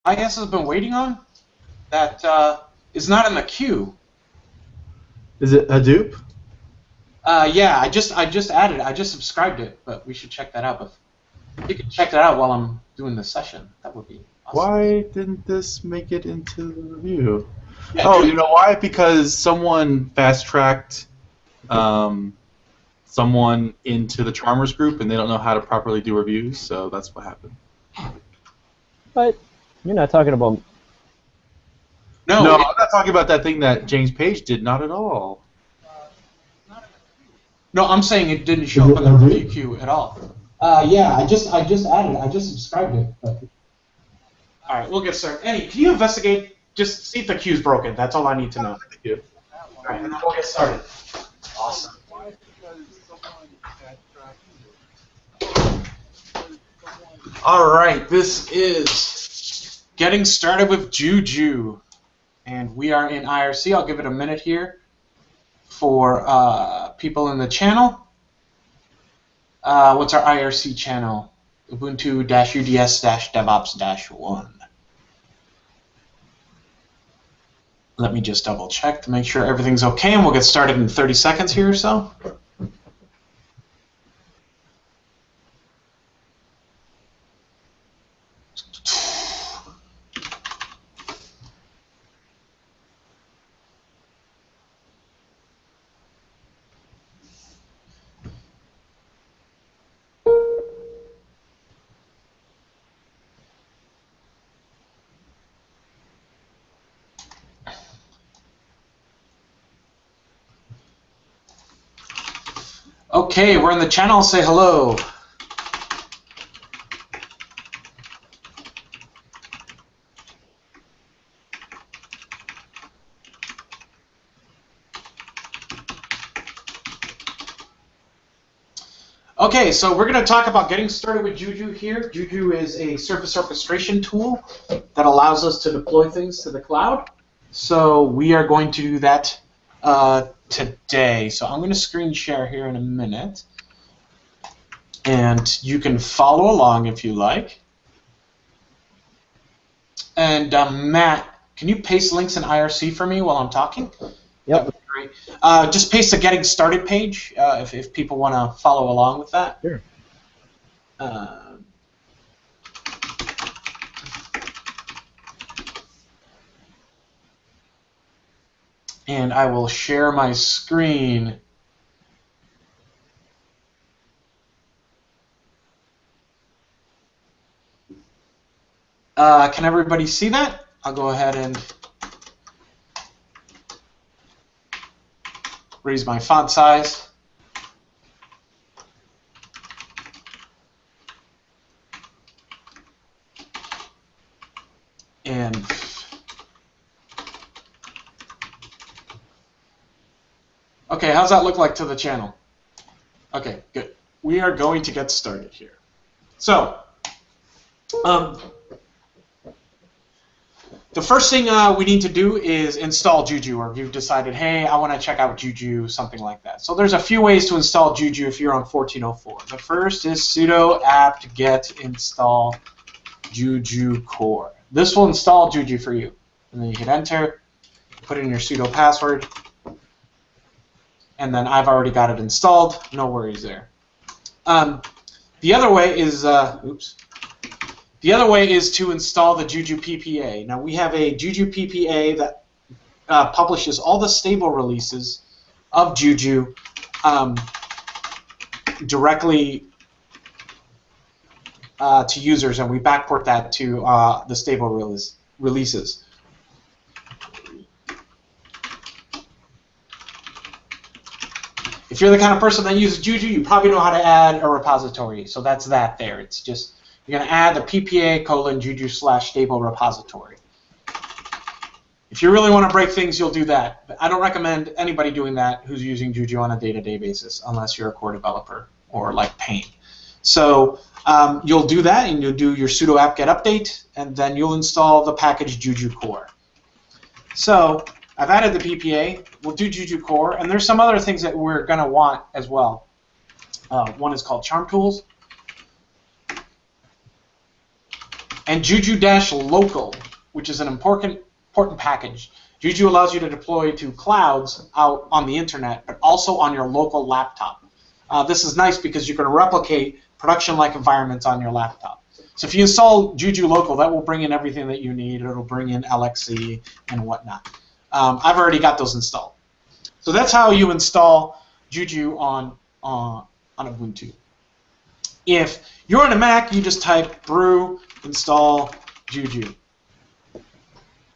IS has been waiting on that is not in the queue. Is it Hadoop? Yeah, I just added it. I just subscribed it, but we should check that out. If you could check that out while I'm doing this session, that would be awesome. Why didn't this make it into the review? Yeah, oh, you know why? Because someone fast-tracked someone into the Charmers group, and they don't know how to properly do reviews, so that's what happened. But you're not talking about... No, I'm not talking about that thing that James Page did, not at all. No, I'm saying it didn't show up in the review queue at all. Yeah, I just added it. I just subscribed it. But... All right, we'll get started. Eddie, can you investigate? Just see if the queue's broken. That's all I need to know. Thank you. All right, and then we'll get started. Awesome. All right, this is getting started with Juju, and we are in IRC. I'll give it a minute here for people in the channel. What's our IRC channel? Ubuntu-UDS-DevOps-1. Let me just double check to make sure everything's okay, and we'll get started in 30 seconds here or so. Okay, we're in the channel. Say hello. Okay, so we're going to talk about getting started with Juju here. Juju is a service orchestration tool that allows us to deploy things to the cloud. So we are going to do that today. So I'm going to screen share here in a minute. And you can follow along if you like. And Matt, can you paste links in IRC for me while I'm talking? Yep. That would be great. Just paste the Getting Started page if people want to follow along with that. Sure. And I will share my screen. Can everybody see that? I'll go ahead and raise my font size. And okay, how's that look like to the channel? Okay, good. We are going to get started here. So, the first thing we need to do is install Juju, or if you've decided, hey, I want to check out Juju, something like that. So there's a few ways to install Juju if you're on 14.04. The first is sudo apt-get install Juju core. This will install Juju for you. And then you hit enter, put in your sudo password, and then I've already got it installed. No worries there. The other way is, The other way is to install the Juju PPA. Now we have a Juju PPA that publishes all the stable releases of Juju directly to users, and we backport that to the stable releases. If you're the kind of person that uses Juju, you probably know how to add a repository. So that's that there. It's just you're going to add the PPA:/Juju/stable repository. If you really want to break things, you'll do that. But I don't recommend anybody doing that who's using Juju on a day-to-day basis, unless you're a core developer or like Pain. So you'll do that, and you'll do your sudo apt-get update, and then you'll install the package Juju core. So I've added the PPA. We'll do Juju core, and there's some other things that we're going to want as well. One is called Charm Tools. And Juju-local which is an important package. Juju allows you to deploy to clouds out on the internet, but also on your local laptop. This is nice because you can replicate production-like environments on your laptop. So if you install Juju Local, that will bring in everything that you need. It'll bring in LXC and whatnot. I've already got those installed. So that's how you install Juju on Ubuntu. If you're on a Mac, you just type brew install Juju.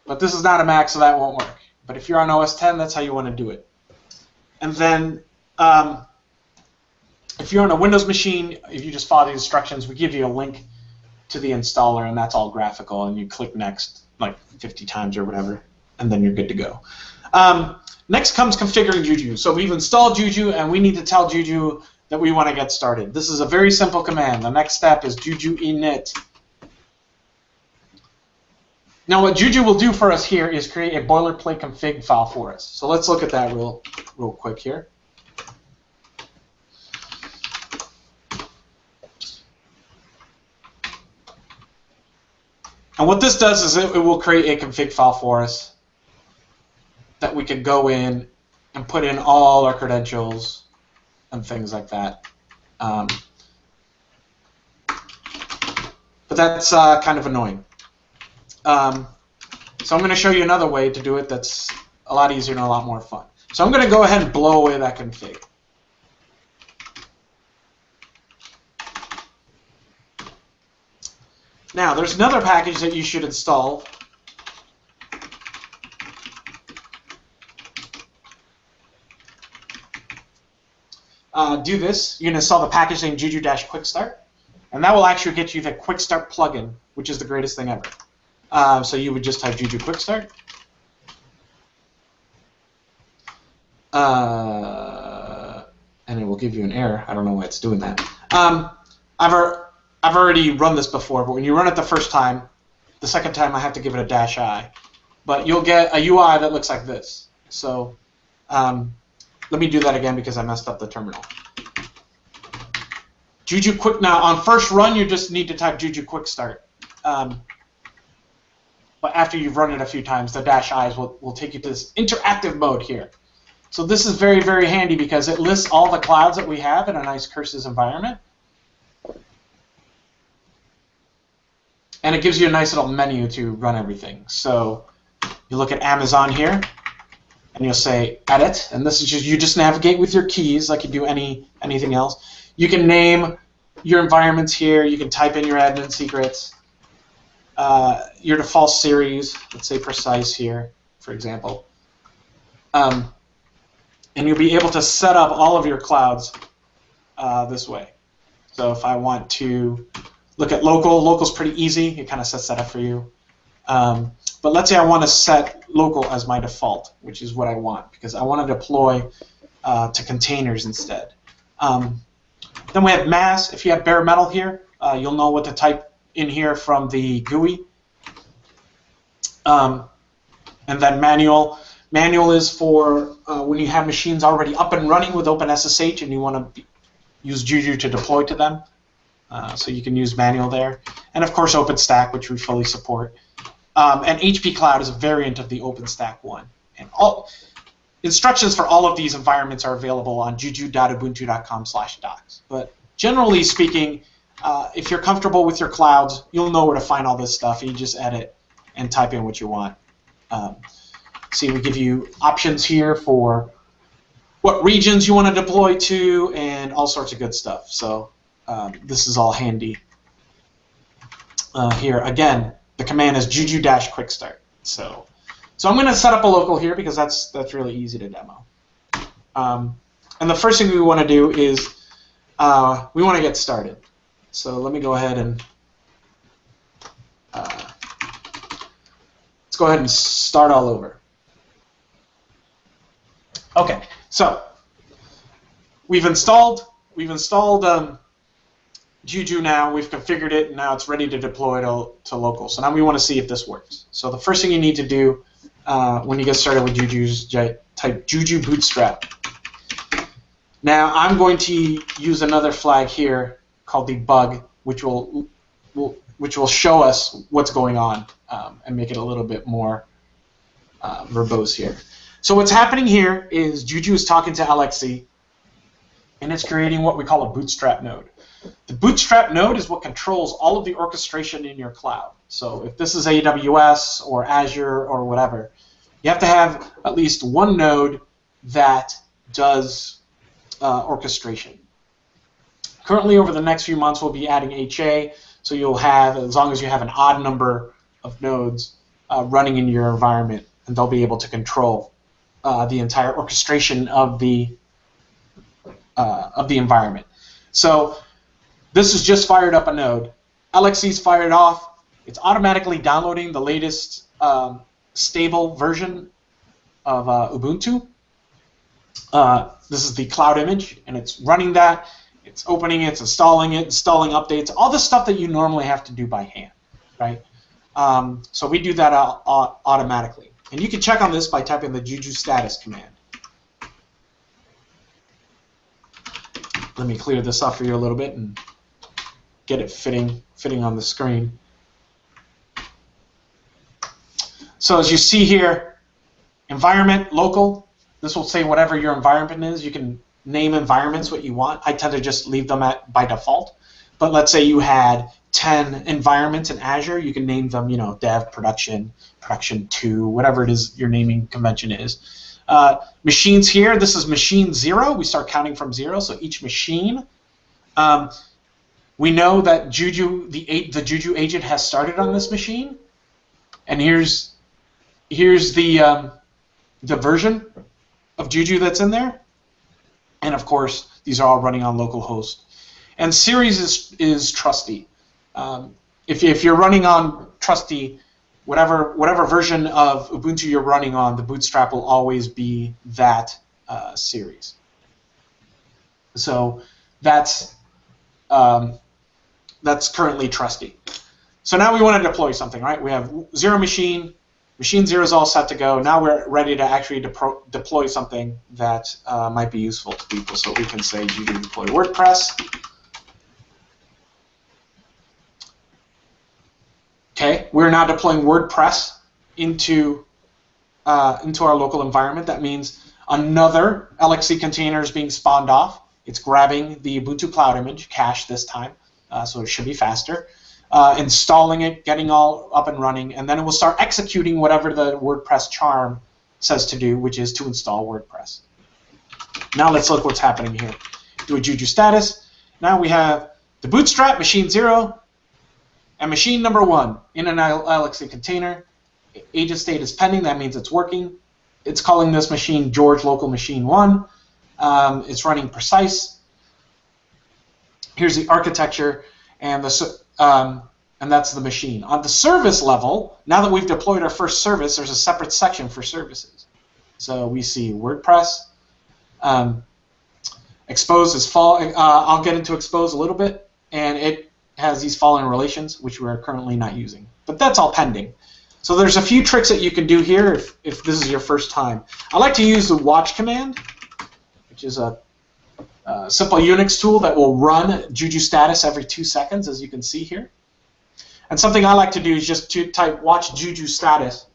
But this is not a Mac, so that won't work. But if you're on OS 10, that's how you want to do it. And then if you're on a Windows machine, if you just follow the instructions, we give you a link to the installer, and that's all graphical, and you click next like 50 times or whatever, and then you're good to go. Next comes configuring Juju. So we've installed Juju, and we need to tell Juju that we want to get started. This is a very simple command. The next step is juju init. Now what Juju will do for us here is create a boilerplate config file for us. So let's look at that real quick here. And what this does is it will create a config file for us that we can go in and put in all our credentials and things like that. But that's kind of annoying. So I'm going to show you another way to do it that's a lot easier and a lot more fun. So I'm going to go ahead and blow away that config. Now, there's another package that you should install. Do this. You're going to install the package named Juju-Quickstart, and that will actually get you the Quickstart plugin, which is the greatest thing ever. So you would just type Juju Quickstart. And it will give you an error. I don't know why it's doing that. I've already run this before, but when you run it the first time, the second time I have to give it a -i. But you'll get a UI that looks like this. So let me do that again because I messed up the terminal. Juju Quick. Now on first run, you just need to type Juju Quickstart. But after you've run it a few times, the -i's will take you to this interactive mode here. So this is very, very handy because it lists all the clouds that we have in a nice curses environment. And it gives you a nice little menu to run everything. So you look at Amazon here, and you'll say Edit, and this is just you just navigate with your keys like you do anything else. You can name your environments here. You can type in your admin secrets. Your default series, let's say Precise here, for example. And you'll be able to set up all of your clouds this way. So if I want to look at local's pretty easy. It kind of sets that up for you. But let's say I want to set local as my default, which is what I want, because I want to deploy to containers instead. Then we have mass. If you have bare metal here, you'll know what to type in here from the GUI. And then manual. Manual is for when you have machines already up and running with OpenSSH and you want to use Juju to deploy to them. So you can use manual there. And of course OpenStack, which we fully support. And HP Cloud is a variant of the OpenStack one. And all instructions for all of these environments are available on juju.ubuntu.com/docs. But generally speaking, if you're comfortable with your clouds, you'll know where to find all this stuff. You just edit and type in what you want. See, we give you options here for what regions you want to deploy to and all sorts of good stuff. So this is all handy. Here, again, the command is juju-quickstart. So I'm going to set up a local here because that's really easy to demo. And the first thing we want to do is we want to get started. So let me go ahead and let's go ahead and start all over. Okay, so we've installed Juju now. We've configured it, and now it's ready to deploy to local. So now we want to see if this works. So the first thing you need to do when you get started with Juju is type Juju Bootstrap. Now I'm going to use another flag here called debug, which will which will show us what's going on and make it a little bit more verbose here. So what's happening here is Juju is talking to LXC, and it's creating what we call a Bootstrap node. The Bootstrap node is what controls all of the orchestration in your cloud. So if this is AWS or Azure or whatever, you have to have at least one node that does orchestration. Currently, over the next few months, we'll be adding HA, so you'll have, as long as you have an odd number of nodes running in your environment, and they'll be able to control the entire orchestration of the environment. So this has just fired up a node. LXC's fired off. It's automatically downloading the latest stable version of Ubuntu. This is the cloud image, and it's running that. It's opening it, it's installing updates, all the stuff that you normally have to do by hand, right? So we do that automatically. And you can check on this by typing the Juju status command. Let me clear this up for you a little bit and get it fitting on the screen. So as you see here, environment, local, this will say whatever your environment is. You can name environments what you want. I tend to just leave them by default. But let's say you had 10 environments in Azure, you can name them, dev, production, production 2, whatever it is your naming convention is. Machines here, this is machine 0. We start counting from 0, so each machine. We know that Juju, the Juju agent has started on this machine, and here's the version of Juju that's in there. And of course, these are all running on localhost. And series is trusty. If you're running on trusty, whatever version of Ubuntu you're running on, the Bootstrap will always be that series. So that's currently trusty. So now we want to deploy something, right? We have 0 machine. Machine 0 is all set to go. Now we're ready to actually deploy something that might be useful to people. So we can say Juju deploy WordPress. Okay, we're now deploying WordPress into our local environment. That means another LXC container is being spawned off. It's grabbing the Ubuntu Cloud image, cache this time, so it should be faster. Installing it, getting all up and running, and then it will start executing whatever the WordPress charm says to do, which is to install WordPress. Now let's look what's happening here. Do a Juju status. Now we have the Bootstrap, machine 0, and machine number 1 in an LXC container. Agent state is pending. That means it's working. It's calling this machine George local machine 1. It's running precise. Here's the architecture, and that's the machine. On the service level, now that we've deployed our first service, there's a separate section for services. So we see WordPress. Expose is I'll get into expose a little bit, and it has these following relations, which we're currently not using. But that's all pending. So there's a few tricks that you can do here if this is your first time. I like to use the watch command, which is a simple Unix tool that will run Juju status every 2 seconds, as you can see here. And something I like to do is just to type watch Juju status,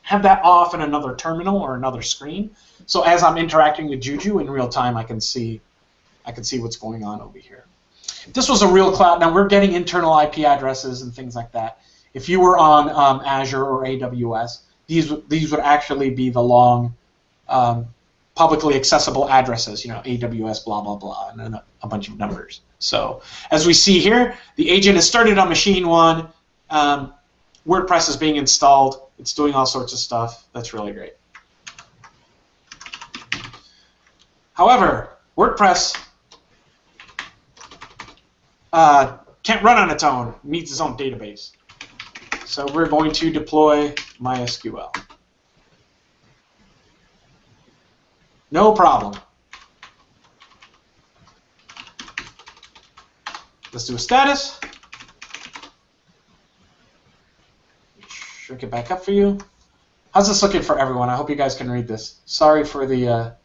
have that off in another terminal or another screen. So as I'm interacting with Juju in real time, I can see what's going on over here. If this was a real cloud, now we're getting internal IP addresses and things like that. If you were on Azure or AWS, these would actually be the long publicly accessible addresses, AWS, blah, blah, blah, and then a bunch of numbers. So as we see here, the agent has started on machine 1. WordPress is being installed. It's doing all sorts of stuff. That's really great. However, WordPress can't run on its own. It needs its own database. So we're going to deploy MySQL. No problem. Let's do a status. Shrink it back up for you. How's this looking for everyone? I hope you guys can read this. Sorry for the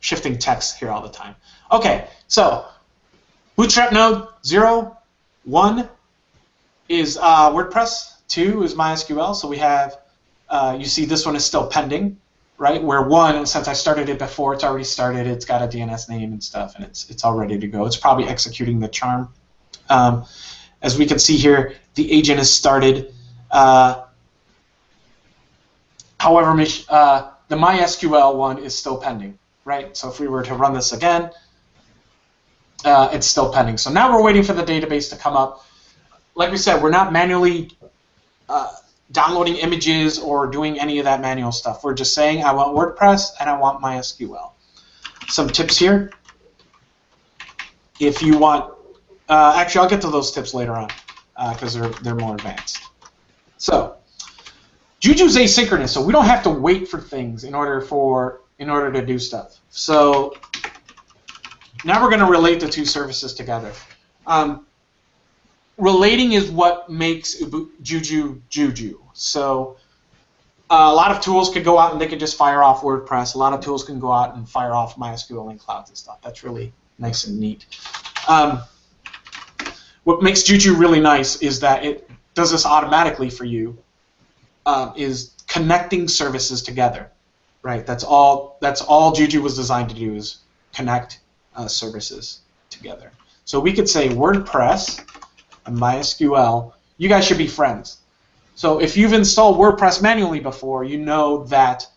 shifting text here all the time. Okay, so Bootstrap node 0, 1 is WordPress, 2 is MySQL. So we have, you see this one is still pending, right? Where 1, since I started it before, it's already started. It's got a DNS name and stuff, and it's all ready to go. It's probably executing the charm. As we can see here, the agent is started. However, the MySQL one is still pending, right? So if we were to run this again, it's still pending. So now we're waiting for the database to come up. Like we said, we're not manually downloading images or doing any of that manual stuff. We're just saying, I want WordPress and I want MySQL. Some tips here. If you want, actually, I'll get to those tips later on because they're more advanced. So, Juju's asynchronous, so we don't have to wait for things in order to do stuff. So now we're going to relate the two services together. Relating is what makes Juju Juju. So a lot of tools could go out and they could just fire off WordPress. A lot of tools can go out and fire off MySQL and clouds and stuff. That's really nice and neat. What makes Juju really nice is that it does this automatically for you. Is connecting services together, right? That's all Juju was designed to do, is connect services together. So we could say WordPress and MySQL, you guys should be friends. So if you've installed WordPress manually before, you know that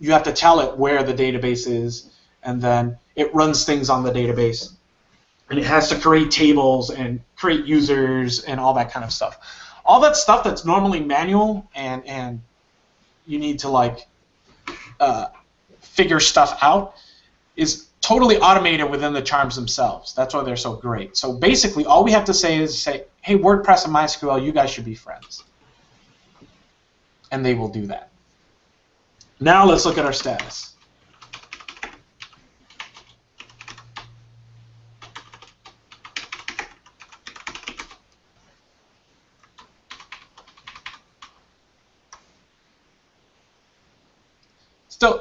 you have to tell it where the database is, and then it runs things on the database. And it has to create tables and create users and all that kind of stuff. All that stuff that's normally manual and you need to like figure stuff out is totally automated within the charms themselves. That's why they're so great. So basically, all we have to say is say, hey, WordPress and MySQL, you guys should be friends. And they will do that. Now let's look at our status.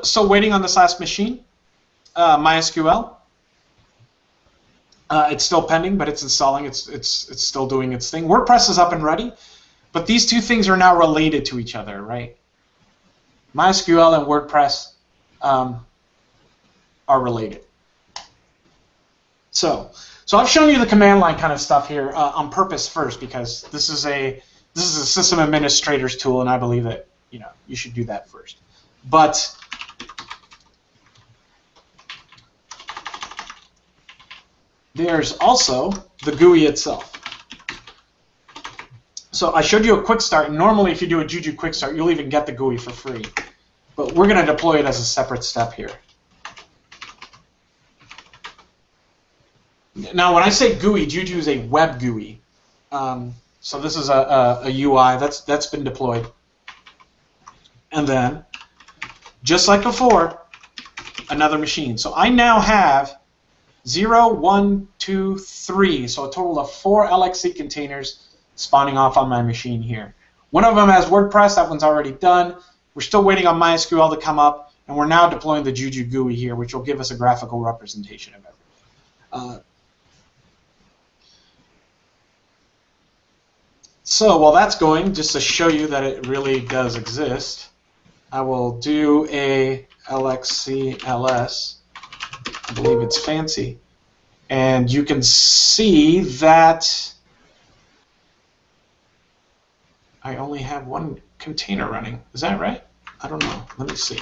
Still waiting on this last machine, MySQL. It's still pending, but it's installing. It's still doing its thing. WordPress is up and ready, but these two things are now related to each other, right? MySQL and WordPress are related. So I've shown you the command line kind of stuff here on purpose first, because this is a system administrator's tool, and I believe that you should do that first. But there's also the GUI itself. So I showed you a quick start. Normally, if you do a Juju quick start, you'll even get the GUI for free. But we're going to deploy it as a separate step here. Now, when I say GUI, Juju is a web GUI. So this is a UI that's been deployed. And then, just like before, another machine. So I now have 0, 1, 2, 3, so a total of 4 LXC containers spawning off on my machine here. One of them has WordPress, that one's already done. We're still waiting on MySQL to come up, and we're now deploying the Juju GUI here, which will give us a graphical representation of everything. So while that's going, just to show you that it really does exist, I will do a LXCLS. I believe it's fancy. And you can see that I only have one container running. Is that right? I don't know. Let me see.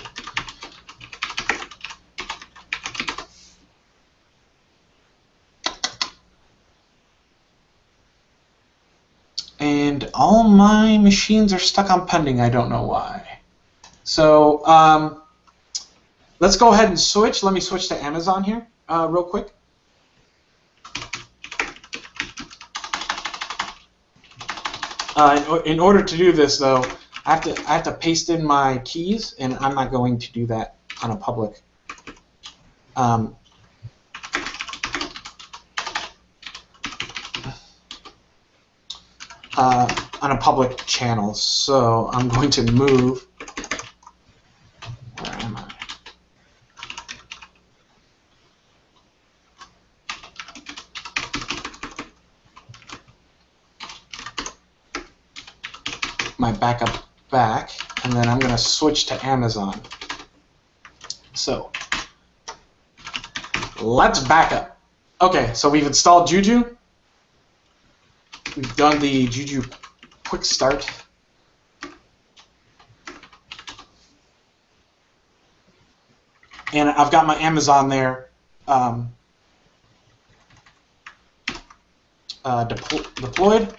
And all my machines are stuck on pending. I don't know why. So let's go ahead and switch. Let me switch to Amazon here real quick. In order to do this, though, I have to paste in my keys, and I'm not going to do that on a public. On a public channel, so I'm going to move. Where am I? my backup back, and then I'm going to switch to Amazon. So let's back up. Okay, so we've installed Juju. We've done the Juju quick start. And I've got my Amazon there deployed.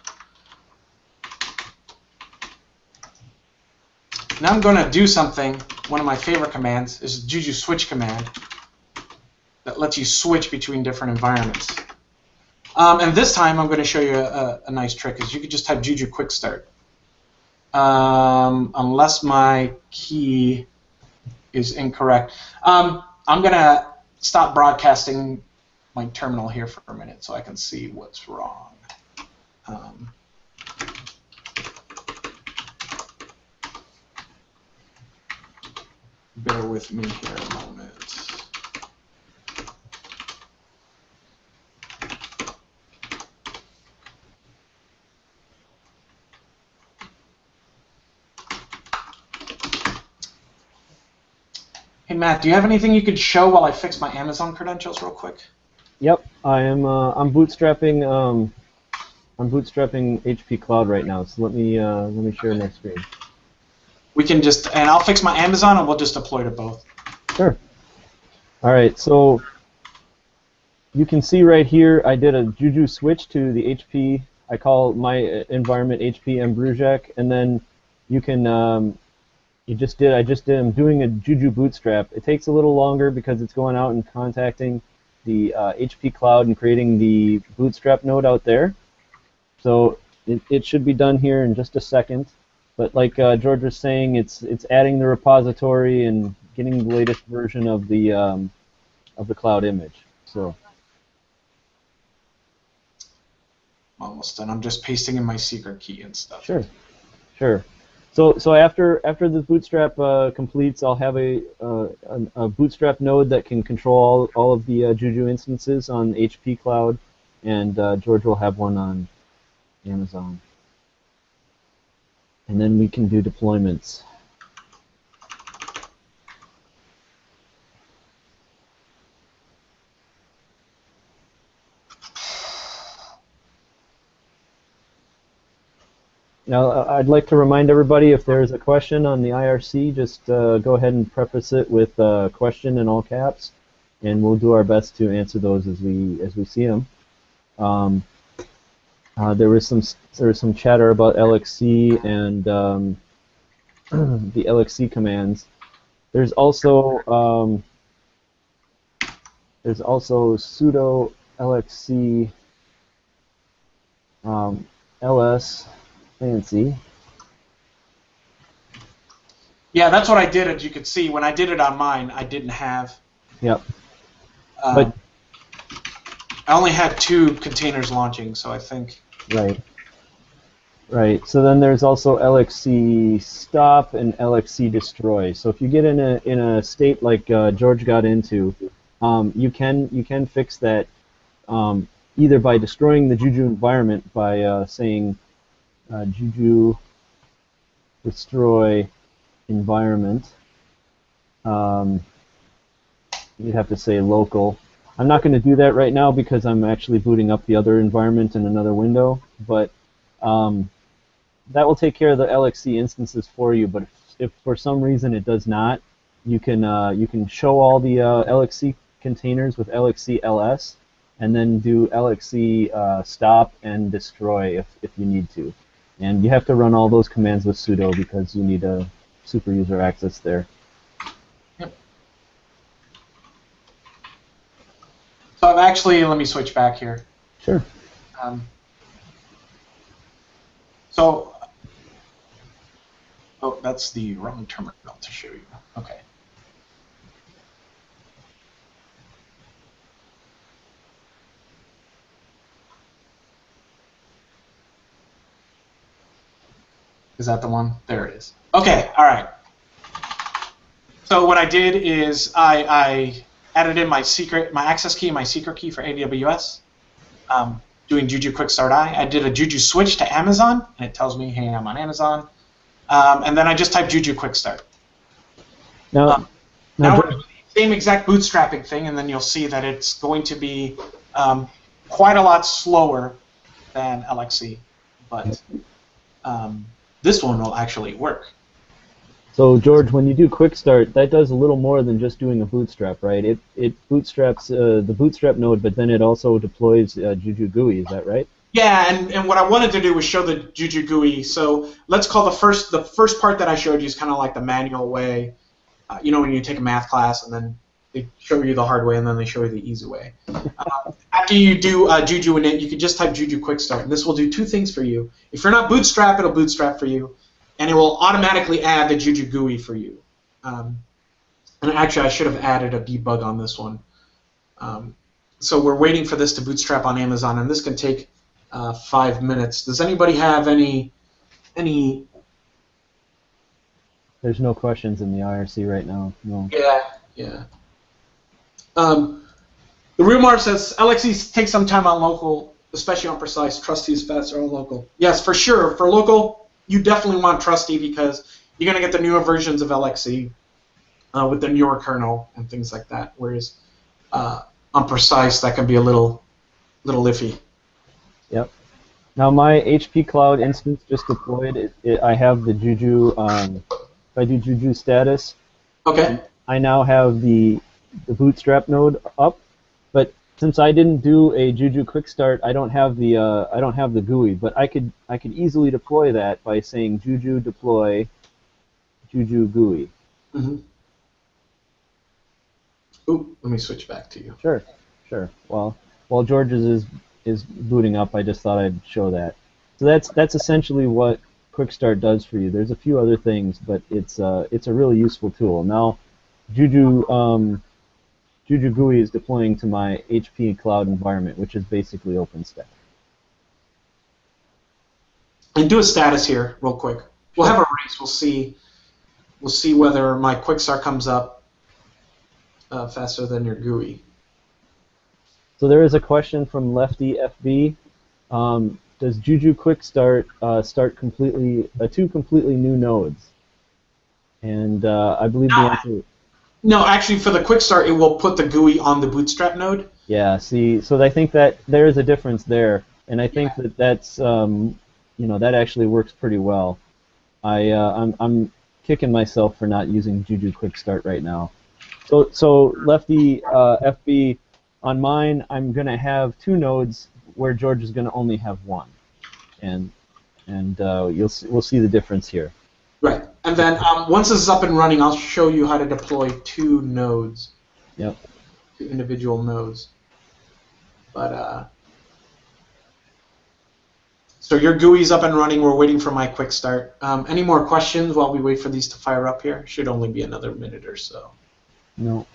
Now I'm going to do something. One of my favorite commands is the Juju switch command that lets you switch between different environments. And this time I'm going to show you a nice trick. Is you could just type Juju quick start. Unless my key is incorrect. I'm going to stop broadcasting my terminal here for a minute so I can see what's wrong. Bear with me here a moment. Hey Matt, do you have anything you could show while I fix my Amazon credentials real quick? Yep, I am. I'm bootstrapping. I'm bootstrapping HP Cloud right now. So let me share my screen. We can just, and I'll fix my Amazon, and we'll just deploy to both. Sure. All right. So you can see right here, I did a Juju switch to the HP. I call my environment HP Mbrujac, and then you can. I'm doing a Juju bootstrap. It takes a little longer because it's going out and contacting the HP Cloud and creating the bootstrap node out there. So it should be done here in just a second. But like George was saying, it's adding the repository and getting the latest version of the cloud image. So Almost done. I'm just pasting in my secret key and stuff. Sure, sure. So after the bootstrap completes, I'll have a bootstrap node that can control all of the Juju instances on HP Cloud, and George will have one on Amazon. And then we can do deployments. Now, I'd like to remind everybody, if there's a question on the IRC, just go ahead and preface it with a question in all caps, and we'll do our best to answer those as we see them. There was some chatter about LXC and the LXC commands. There's also sudo LXC ls. Fancy. Yeah, that's what I did. As you could see, when I did it on mine, I didn't have. Yep. But I only had 2 containers launching, so I think. Right. Right. So then there's also LXC stop and LXC destroy. So if you get in a state like George got into, you can fix that either by destroying the Juju environment by saying Juju destroy environment. You'd have to say local. I'm not going to do that right now because I'm actually booting up the other environment in another window, but that will take care of the LXC instances for you. But if for some reason it does not, you can show all the LXC containers with LXC ls, and then do LXC stop and destroy if you need to. And you have to run all those commands with sudo because you need a super user access there. Yep. So I've actually, let me switch back here. Sure. Oh, that's the wrong terminal to show you. Okay. Is that the one? There it is. Okay, all right. So what I did is I added in my access key and my secret key for AWS, doing Juju Quick Start I. I did a Juju switch to Amazon, and it tells me, hey, I'm on Amazon. and then I just type Juju Quick Start. Now Now George, we're doing the same exact bootstrapping thing, and then you'll see that it's going to be quite a lot slower than LXC, but this one will actually work. so George, when you do quick start, that does a little more than just doing a bootstrap, right? It bootstraps the bootstrap node, but then it also deploys Juju GUI. Is that right? Yeah, and what I wanted to do was show the Juju GUI. So let's call the first part that I showed you is kind of like the manual way. You know, when you take a math class and then they show you the hard way and then they show you the easy way. After you do Juju init, you can just type Juju Quick Start, and this will do two things for you. If you're not Bootstrap, it'll bootstrap for you, and it will automatically add the Juju GUI for you. And actually, I should have added a debug on this one. So we're waiting for this to bootstrap on Amazon, and this can take 5 minutes. Does anybody have any? There's no questions in the IRC right now. No. Yeah. The real Marv says LXC takes some time on local, especially on precise. Trusty is faster on local. Yes, for sure. For local, you definitely want Trusty because you're going to get the newer versions of LXC with the newer kernel and things like that. Whereas on precise, that can be a little iffy. Yep. Now my HP Cloud instance just deployed. I have the Juju. If I do Juju status, Okay. I now have the Bootstrap node up. But since I didn't do a Juju Quick Start, I don't have the GUI. But I could easily deploy that by saying Juju deploy Juju GUI. Mm-hmm. Ooh, let me switch back to you. Sure. Well, while George's is booting up, I just thought I'd show that. So that's essentially what Quick Start does for you. There's a few other things, but it's a really useful tool. Now, Juju GUI is deploying to my HP Cloud environment, which is basically OpenStack. And do a status here, real quick. We'll have a race. We'll see whether my Quick Start comes up faster than your GUI. So there is a question from Lefty FB. Does Juju Quick Start start two completely new nodes? And I believe the answer. No, actually, for the Quick Start, it will put the GUI on the Bootstrap node. Yeah. See, so I think that there is a difference there, and I think that's that actually works pretty well. I'm kicking myself for not using Juju Quick Start right now. So Lefty FB, on mine, I'm gonna have two nodes where George is gonna only have one, and we'll see the difference here. Right, and then once this is up and running, I'll show you how to deploy two nodes. Yep. Two individual nodes. But so your GUI's up and running. We're waiting for my Quick Start. Any more questions while we wait for these to fire up here? Should only be another minute or so. No.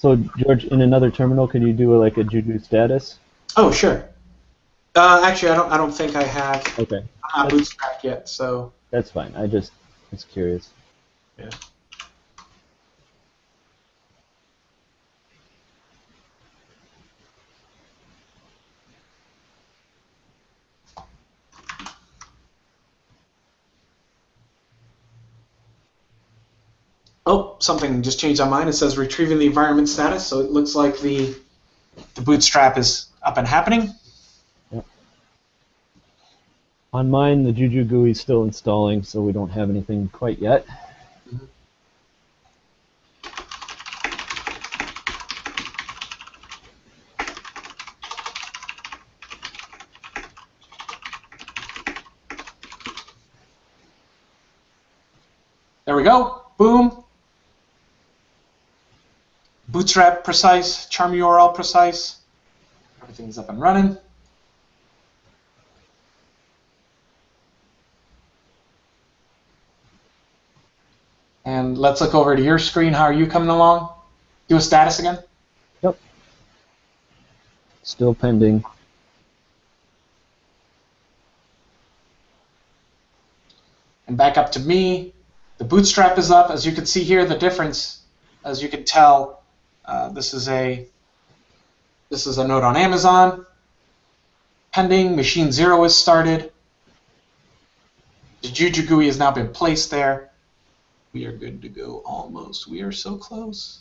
So George, in another terminal, can you do a Juju status? Oh, sure. Actually, I don't think I have. Okay. I'm not bootstrapped yet, so. That's fine. I was curious. Yeah. Oh, something just changed on mine. It says retrieving the environment status, so it looks like the bootstrap is up and happening. Yep. On mine, the Juju GUI is still installing, so we don't have anything quite yet. Mm-hmm. There we go. Boom. Bootstrap precise, charm URL precise. Everything's up and running. And let's look over to your screen. How are you coming along? Do a status again. Yep. Still pending. And back up to me. The bootstrap is up. As you can see here, the difference, as you can tell, this is a node on Amazon. Pending. Machine 0 is started. The Juju GUI has now been placed there. We are good to go almost. We are so close.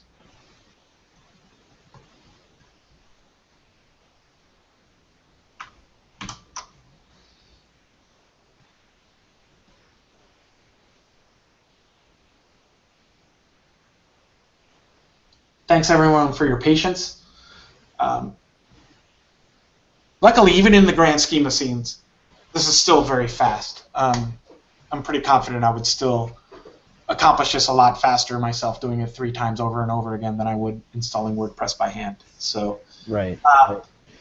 Thanks everyone for your patience. Luckily, even in the grand scheme of things, this is still very fast. I'm pretty confident I would still accomplish this a lot faster myself doing it 3 times over and over again than I would installing WordPress by hand. So, Right.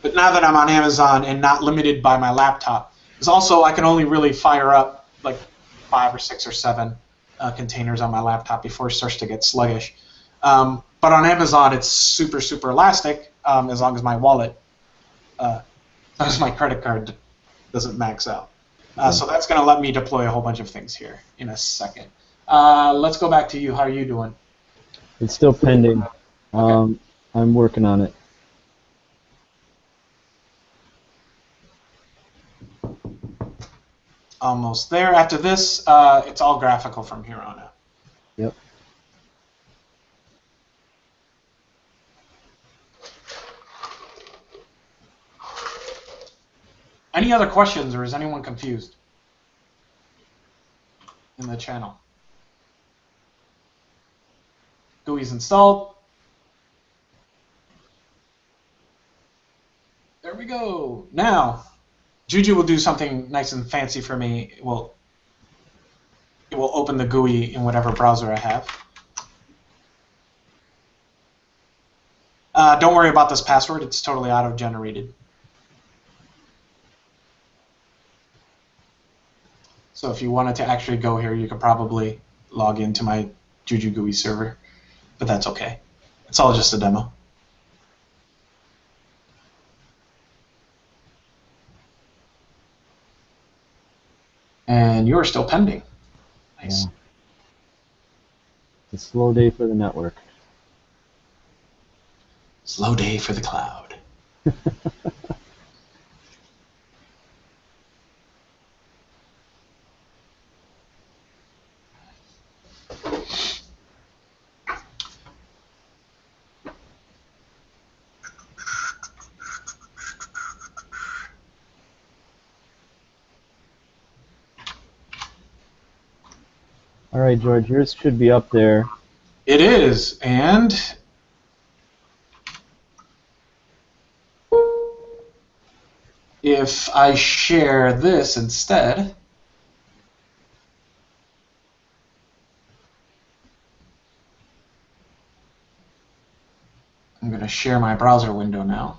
But now that I'm on Amazon and not limited by my laptop, because also I can only really fire up like 5 or 6 or 7 containers on my laptop before it starts to get sluggish. But on Amazon, it's super, super elastic as long as my wallet, as long as my credit card doesn't max out. So that's going to let me deploy a whole bunch of things here in a second. Let's go back to you. How are you doing? It's still pending. Okay. I'm working on it. Almost there. After this, it's all graphical from here on out. Yep. Any other questions, or is anyone confused in the channel? GUI's installed. There we go. Now, Juju will do something nice and fancy for me. It will open the GUI in whatever browser I have. Don't worry about this password. It's totally auto-generated. So if you wanted to actually go here, you could probably log into my Juju GUI server, but that's okay. It's all just a demo. And you're still pending. Nice. Yeah. It's a slow day for the network. Slow day for the cloud. All right, George, yours should be up there. It is, and if I share this instead, I'm going to share my browser window now.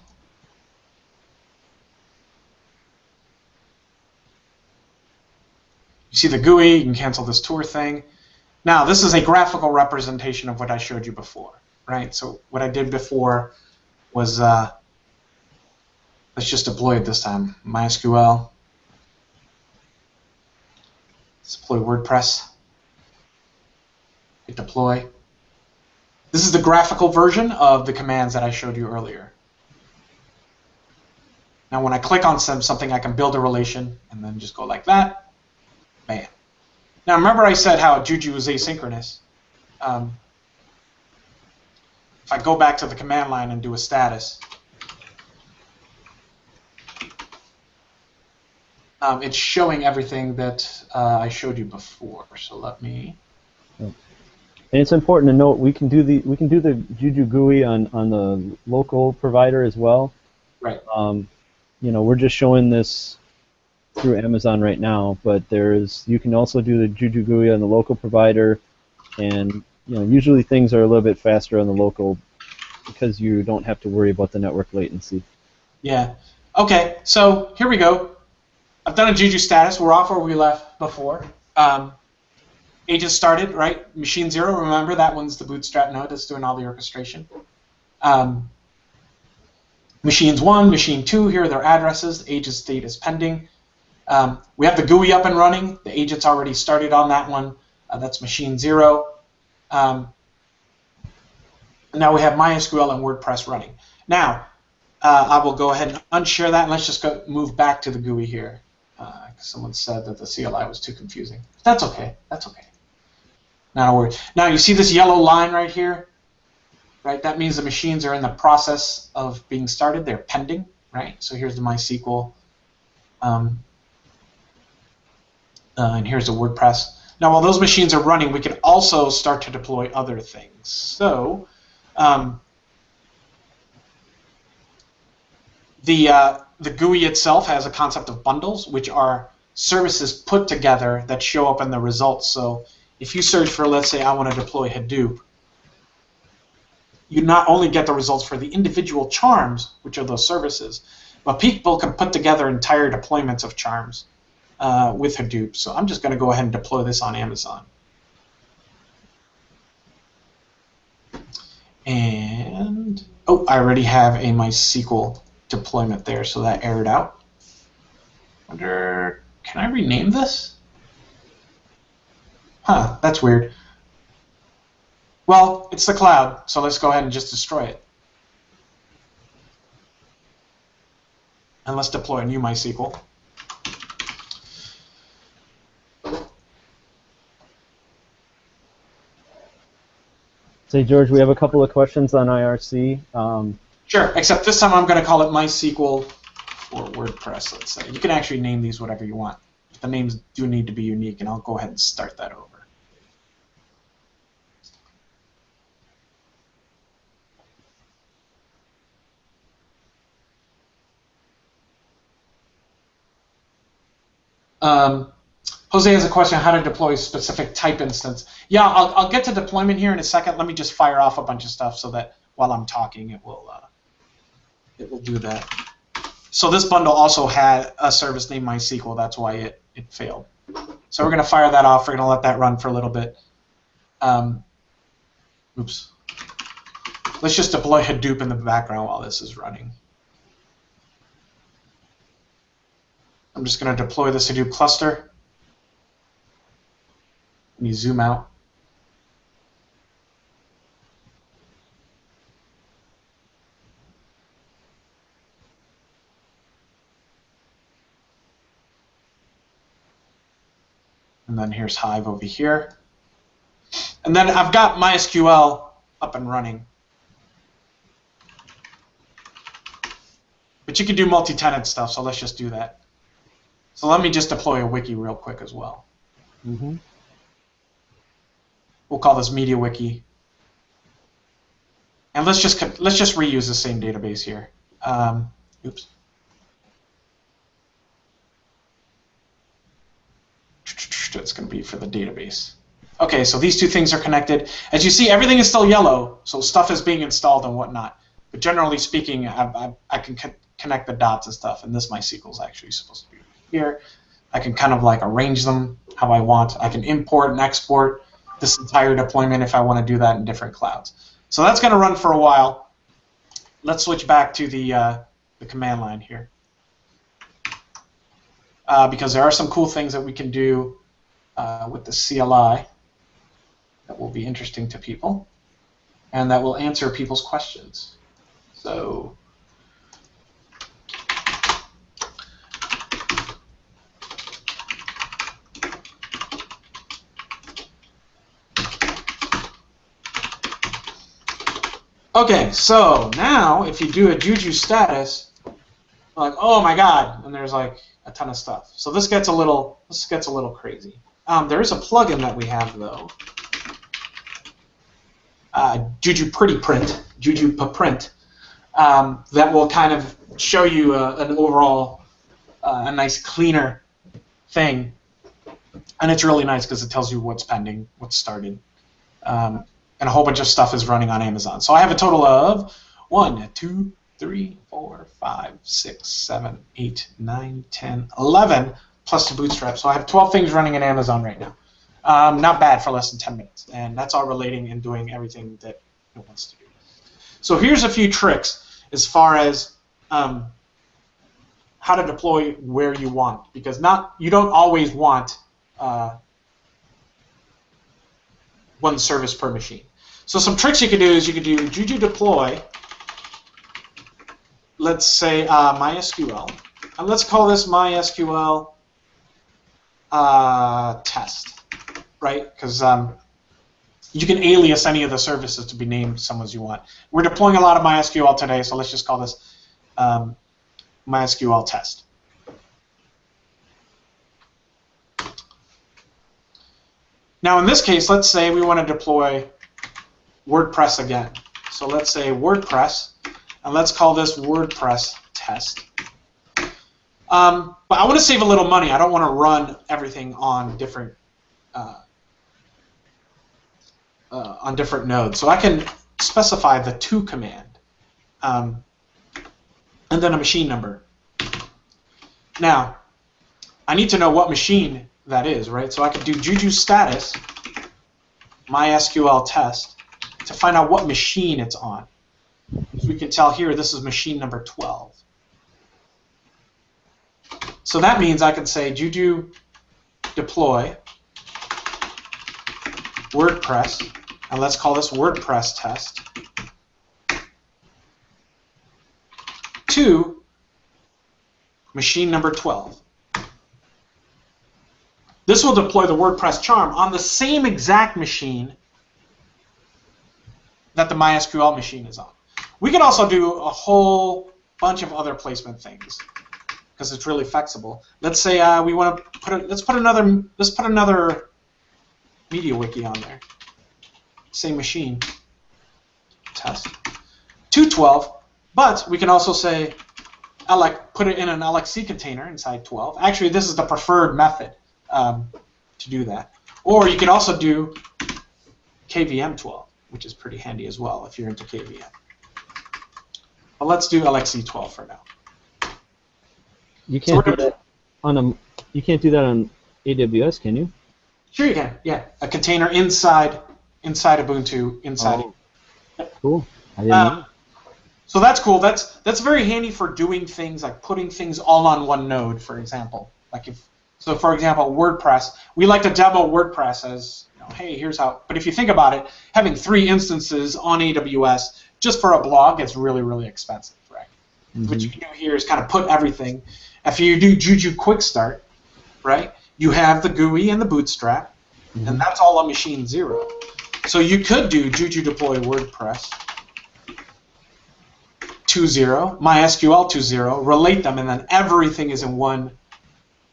You see the GUI, you can cancel this tour thing. Now, this is a graphical representation of what I showed you before, right? So what I did before was, let's just deploy it this time. MySQL. Let's deploy WordPress. Hit deploy. This is the graphical version of the commands that I showed you earlier. Now, when I click on something, I can build a relation and then just go like that. Bam. Now, remember I said how Juju is asynchronous. If I go back to the command line and do a status, it's showing everything that I showed you before. So let me. And it's important to note we can do the Juju GUI on the local provider as well. Right. You know, we're just showing this through Amazon right now, but you can also do the Juju GUI on the local provider, and you know, usually things are a little bit faster on the local because you don't have to worry about the network latency. Yeah. Okay. So here we go. I've done a Juju status. We're off where we left before. Agent started, right? Machine 0, remember that one's the Bootstrap node that's doing all the orchestration. Machines 1, Machine 2, here are their addresses. The agent state is pending. We have the GUI up and running. The agent's already started on that one. That's Machine 0. Now we have MySQL and WordPress running. Now, I will go ahead and unshare that, and let's just move back to the GUI here. Someone said that the CLI was too confusing. That's okay. That's okay. Not a worry. Now you see this yellow line right here, right? That means the machines are in the process of being started. They're pending, right? So here's the MySQL, and here's the WordPress. Now while those machines are running, we can also start to deploy other things. So the GUI itself has a concept of bundles, which are services put together that show up in the results. So if you search for, let's say, I want to deploy Hadoop, you not only get the results for the individual charms, which are those services, but people can put together entire deployments of charms with Hadoop. So I'm just going to go ahead and deploy this on Amazon. And, oh, I already have a MySQL deployment there, so that errored out. Wonder, can I rename this? Huh, that's weird. Well, it's the cloud, so let's go ahead and just destroy it. And let's deploy a new MySQL. Say, George, we have a couple of questions on IRC. Sure, except this time I'm going to call it MySQL for WordPress, let's say. You can actually name these whatever you want. But the names do need to be unique, and I'll go ahead and start that over. Jose has a question: how to deploy a specific type instance. Yeah, I'll get to deployment here in a second. Let me just fire off a bunch of stuff so that while I'm talking, it will do that. So this bundle also had a service named MySQL. That's why it failed. So we're going to fire that off. We're going to let that run for a little bit. Oops. Let's just deploy Hadoop in the background while this is running. I'm just going to deploy this Hadoop cluster. Let me zoom out. And then here's Hive over here. And then I've got MySQL up and running. But you can do multi-tenant stuff, so let's just do that. So let me just deploy a wiki real quick as well. We'll call this MediaWiki. And let's just reuse the same database here. Oops. It's going to be for the database. Okay, so these two things are connected. As you see, everything is still yellow, so stuff is being installed and whatnot. But generally speaking, I can connect the dots and stuff, and this MySQL is actually supposed to be here. I can kind of like arrange them how I want. I can import and export this entire deployment if I want to do that in different clouds. So that's going to run for a while. Let's switch back to the command line here. Because there are some cool things that we can do with the CLI that will be interesting to people and that will answer people's questions. So okay, so now if you do a Juju status, like, oh my god, and there's like a ton of stuff. So this gets a little crazy. There is a plugin that we have though, Juju Print, that will kind of show you an overall a nice cleaner thing, and it's really nice because it tells you what's pending, what's started, and a whole bunch of stuff is running on Amazon. So I have a total of 1, 2, 3, 4, 5, 6, 7, 8, 9, 10, 11 plus the Bootstrap. So I have 12 things running in Amazon right now. Not bad for less than 10 minutes. And that's all relating and doing everything that it wants to do. So here's a few tricks as far as how to deploy where you want. Because you don't always want one service per machine. So some tricks you can do is you can do Juju deploy, let's say MySQL, and let's call this MySQL test, right? Because you can alias any of the services to be named some as you want. We're deploying a lot of MySQL today, so let's just call this MySQL test. Now in this case, let's say we want to deploy WordPress again. So let's say WordPress, and let's call this WordPress test. But I want to save a little money. I don't want to run everything on different nodes. So I can specify the to command, and then a machine number. Now, I need to know what machine that is, right? So I could do Juju status MySQL test to find out what machine it's on. As we can tell here, this is machine number 12. So that means I can say Juju deploy WordPress, and let's call this WordPress test, to machine number 12. This will deploy the WordPress charm on the same exact machine that the MySQL machine is on. We could also do a whole bunch of other placement things because it's really flexible. Let's say we want to put another MediaWiki on there. Same machine test 212, but we can also say put it in an LXC container inside 12. Actually, this is the preferred method to do that. Or you could also do KVM 12, which is pretty handy as well if you're into KVM. But let's do LXC 12 for now. You can't do that on You can't do that on AWS, can you? Sure, you can. Yeah, a container inside Ubuntu inside. Oh, cool. I didn't know. So that's cool. That's very handy for doing things like putting things all on one node, for example. So for example, WordPress. We like to demo WordPress as, hey, here's how. But if you think about it, having 3 instances on AWS just for a blog is really, really expensive, right? Mm-hmm. What you can do here is kind of put everything. If you do Juju Quick Start, right, you have the GUI and the Bootstrap, mm-hmm. and that's all on machine 0. So you could do Juju deploy WordPress 2.0, MySQL 2.0, relate them, and then everything is in one.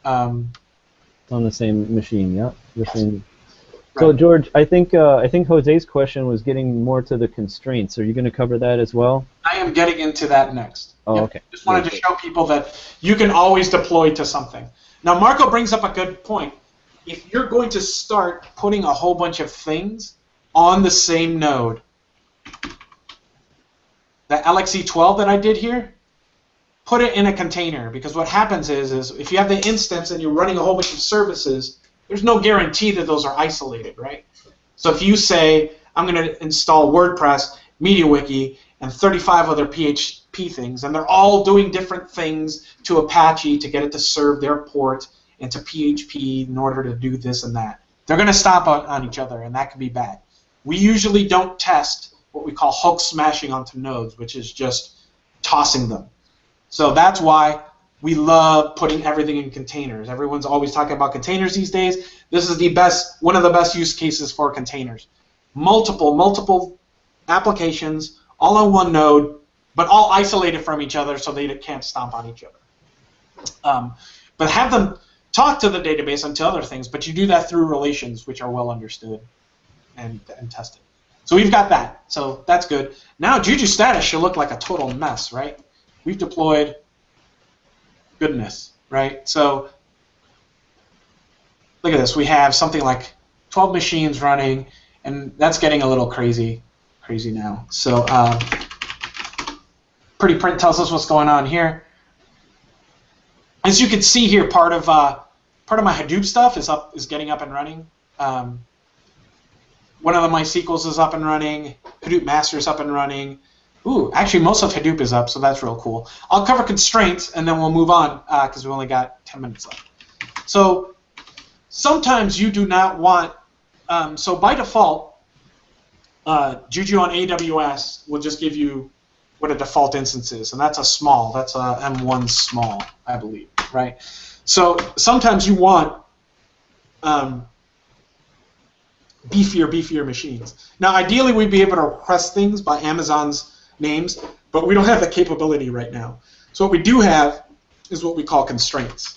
On the same machine, yeah. The yes. same. Right. So George, I think Jose's question was getting more to the constraints. Are you going to cover that as well? I am getting into that next. Oh, yep. Okay. Just wanted to show people that you can always deploy to something. Now, Marco brings up a good point. If you're going to start putting a whole bunch of things on the same node, the LXC12 that I did here, put it in a container, because what happens is if you have the instance and you're running a whole bunch of services, there's no guarantee that those are isolated, right? So if you say, I'm going to install WordPress, MediaWiki, and 35 other PHP things, and they're all doing different things to Apache to get it to serve their port and to PHP in order to do this and that, they're going to stomp on each other, and that could be bad. We usually don't test what we call hook smashing onto nodes, which is just tossing them. So that's why we love putting everything in containers. Everyone's always talking about containers these days. This is one of the best use cases for containers. Multiple applications, all on one node, but all isolated from each other so they can't stomp on each other. But have them talk to the database and to other things, but you do that through relations, which are well understood and tested. So we've got that. So that's good. Now Juju status should look like a total mess, right? We've deployed goodness, right? So look at this. We have something like 12 machines running, and that's getting a little crazy now. So pretty print tells us what's going on here. As you can see here, part of my Hadoop stuff is getting up and running. One of the MySQLs is up and running. Hadoop master is up and running. Ooh, actually, most of Hadoop is up, so that's real cool. I'll cover constraints, and then we'll move on because we only got 10 minutes left. So sometimes you do not want. So by default, Juju on AWS will just give you what a default instance is, and that's a small. That's a M1 small, I believe, right? So sometimes you want beefier machines. Now, ideally, we'd be able to request things by Amazon's names, but we don't have the capability right now. So what we do have is what we call constraints.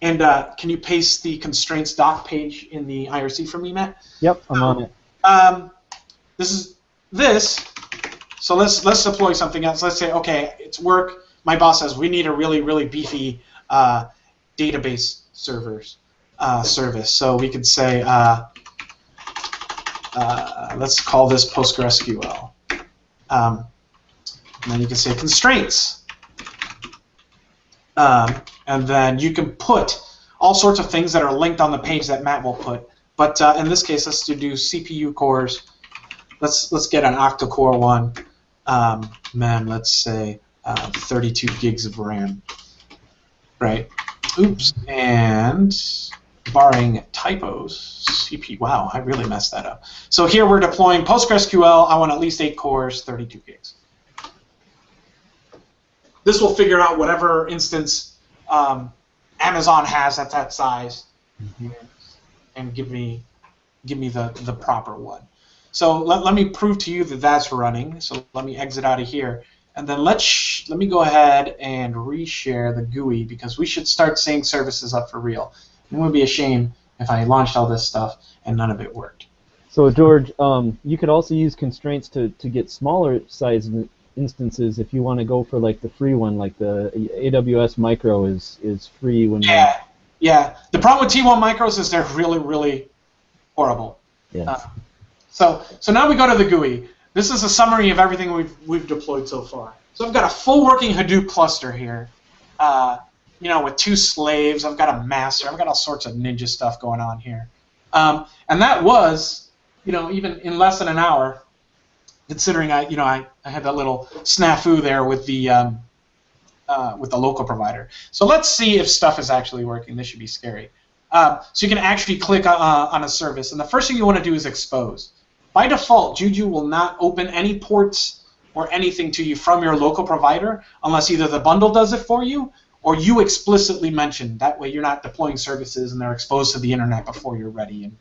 And can you paste the constraints doc page in the IRC for me, Matt? Yep, I'm on it. This is this. So let's deploy something else. Let's say, okay, it's work. My boss says we need a really beefy database service. So we could say, let's call this PostgreSQL. And then you can say constraints. And then you can put all sorts of things that are linked on the page that Matt will put. But in this case, let's do CPU cores. Let's get an octa-core one. Let's say 32 gigs of RAM. Right. Oops. And barring typos, CPU. Wow, I really messed that up. So here we're deploying PostgreSQL. I want at least 8 cores, 32 gigs. This will figure out whatever instance Amazon has at that size, and give me the proper one. So let me prove to you that that's running. So let me exit out of here, and then let me go ahead and reshare the GUI, because we should start seeing services up for real. It would be a shame if I launched all this stuff and none of it worked. So George, you could also use constraints to get smaller size instances if you want to go for like the free one, like the AWS Micro is free when Yeah. The problem with T1 micros is they're really horrible. Yeah. So now we go to the GUI. This is a summary of everything we've deployed so far. So I've got a full working Hadoop cluster here, with 2 slaves. I've got a master. I've got all sorts of ninja stuff going on here, and that was, even in less than an hour, considering I had that little snafu there with the local provider. So let's see if stuff is actually working. This should be scary. So you can actually click on a service, and the first thing you want to do is expose. By default, Juju will not open any ports or anything to you from your local provider unless either the bundle does it for you or you explicitly mention. That way you're not deploying services and they're exposed to the internet before you're ready and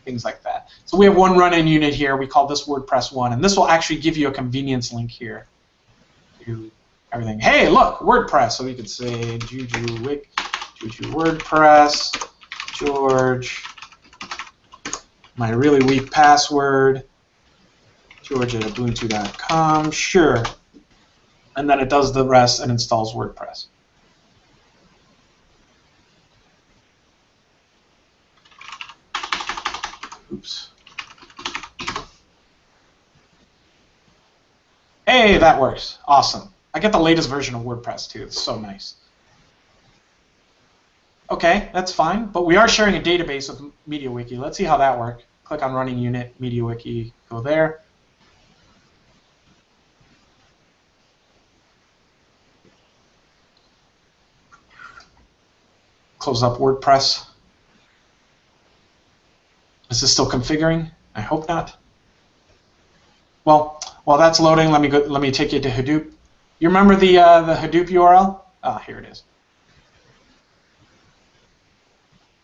things like that. So we have one run-in unit here. We call this WordPress 1, and this will actually give you a convenience link here to everything. Hey, look, WordPress. So we could say Juju WordPress, George, my really weak password, george@ubuntu.com, sure. And then it does the rest and installs WordPress. Oops. Hey, that works. Awesome. I get the latest version of WordPress too. It's so nice. Okay, that's fine, but we are sharing a database with MediaWiki. Let's see how that works. Click on Running Unit, MediaWiki, go there. Close up WordPress. Is this still configuring? I hope not. Well, while that's loading, let me take you to Hadoop. You remember the Hadoop URL? Ah, here it is.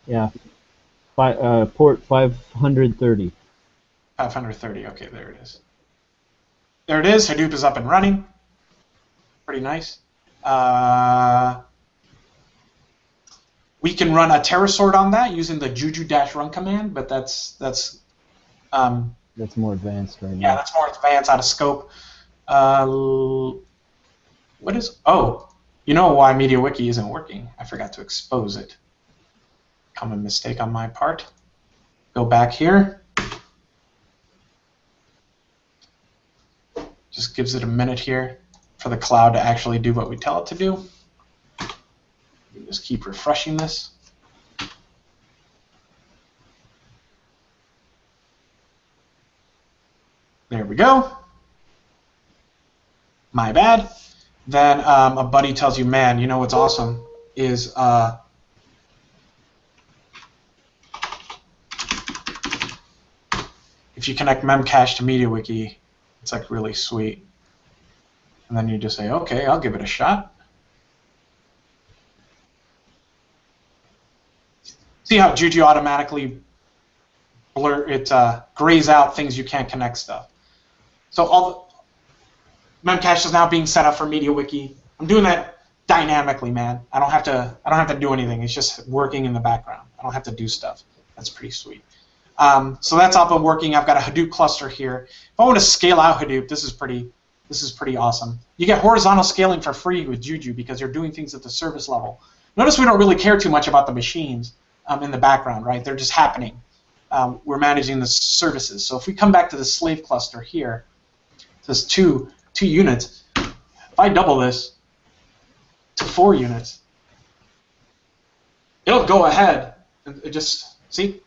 Yeah, port 530. 530, okay, there it is. There it is, Hadoop is up and running. Pretty nice. We can run a terasort on that using the juju-run command, but that's more advanced right now. Yeah, that's more advanced, out of scope. What is, oh, you know why MediaWiki isn't working. I forgot to expose it. Common mistake on my part. Go back here. Just gives it a minute here for the cloud to actually do what we tell it to do. Just keep refreshing this. There we go. My bad. Then a buddy tells you, man, you know what's awesome is if you connect Memcache to MediaWiki, it's like really sweet. And then you just say, okay, I'll give it a shot. See how Juju automatically grays out things you can't connect stuff. So all the memcache is now being set up for MediaWiki. I'm doing that dynamically, man. I don't have to do anything. It's just working in the background. I don't have to do stuff. That's pretty sweet. So that's up and working. I've got a Hadoop cluster here. If I want to scale out Hadoop, this is pretty awesome. You get horizontal scaling for free with Juju because you're doing things at the service level. Notice we don't really care too much about the machines in the background, right? They're just happening. We're managing the services. So if we come back to the slave cluster here, it says two units. If I double this to 4 units, it'll go ahead and it just, see,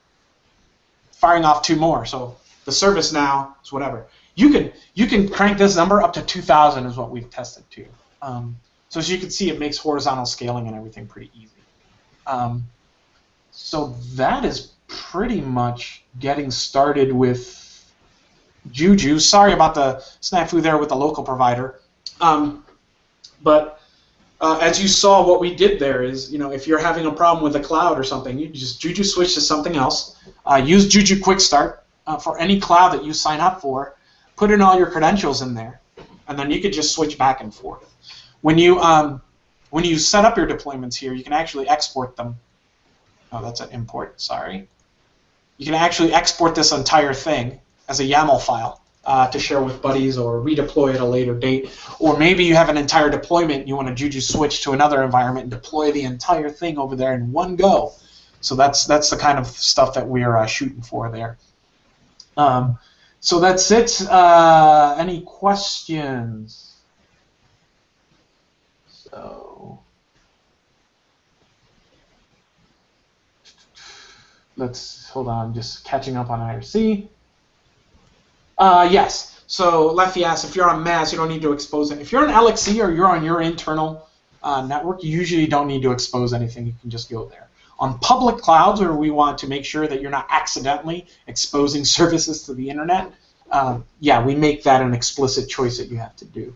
firing off 2 more. So the service now is whatever. You can crank this number up to 2,000 is what we've tested too. So as you can see, it makes horizontal scaling and everything pretty easy. So that is pretty much getting started with Juju. Sorry about the snafu there with the local provider. But as you saw, what we did there is, if you're having a problem with the cloud or something, you just Juju switch to something else. Use Juju Quick Start for any cloud that you sign up for. Put in all your credentials in there, and then you could just switch back and forth. When you set up your deployments here, you can actually export them. Oh, that's an import. Sorry. You can actually export this entire thing as a YAML file to share with buddies or redeploy at a later date. Or maybe you have an entire deployment and you want to Juju switch to another environment and deploy the entire thing over there in one go. So that's the kind of stuff that we're shooting for there. So that's it. Any questions? So let's hold on. I'm just catching up on IRC. Yes. So Leffy asks, if you're on MAS, you don't need to expose it. If you're on LXC or you're on your internal network, you usually don't need to expose anything. You can just go there. On public clouds, where we want to make sure that you're not accidentally exposing services to the internet, yeah, we make that an explicit choice that you have to do.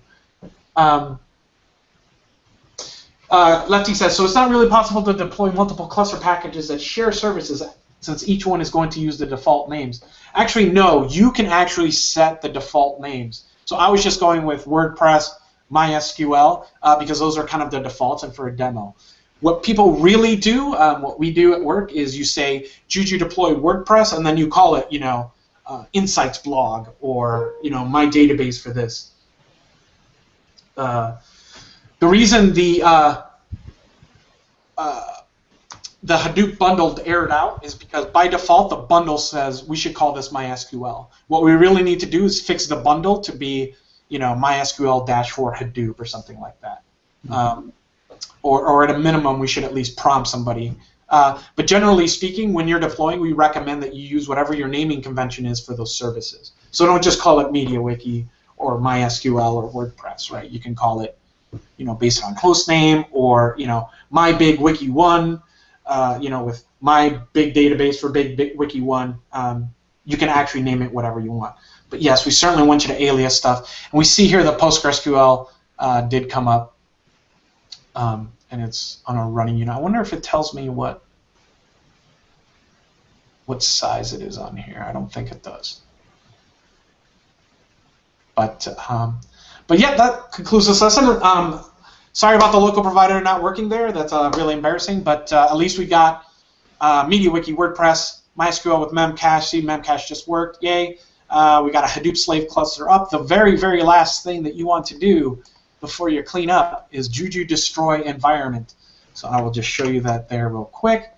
Lefty says, so it's not really possible to deploy multiple cluster packages that share services since each one is going to use the default names. Actually, no, you can actually set the default names. So I was just going with WordPress, MySQL, because those are kind of the defaults and for a demo. What people really do, what we do at work, is you say Juju deploy WordPress, and then you call it, Insights blog or, my database for this. The reason the Hadoop bundle errored out is because by default the bundle says we should call this MySQL. What we really need to do is fix the bundle to be, MySQL-for Hadoop or something like that. Or at a minimum, we should at least prompt somebody. But generally speaking, when you're deploying, we recommend that you use whatever your naming convention is for those services. So don't just call it MediaWiki or MySQL or WordPress, right? You can call it, based on host name or, my big wiki one, with my big database for big wiki one. You can actually name it whatever you want. But yes, we certainly want you to alias stuff. And we see here the PostgreSQL did come up. And it's on a running unit. I wonder if it tells me what size it is on here. I don't think it does. But yeah, that concludes this lesson. Sorry about the local provider not working there. That's really embarrassing. But at least we got MediaWiki, WordPress, MySQL with Memcache. See, Memcache just worked. Yay. We got a Hadoop slave cluster up. The very, very last thing that you want to do before you clean up is Juju destroy environment. So I will just show you that there real quick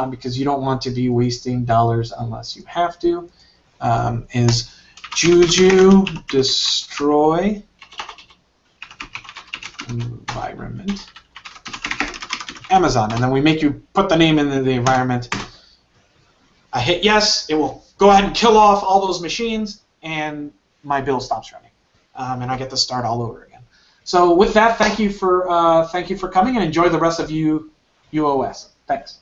because you don't want to be wasting dollars unless you have to. Is Juju destroy environment Amazon, and then we make you put the name into the environment. I hit yes, it will go ahead and kill off all those machines, and my bill stops running, and I get to start all over again. So with that, thank you for coming, and enjoy the rest of UOS. Thanks.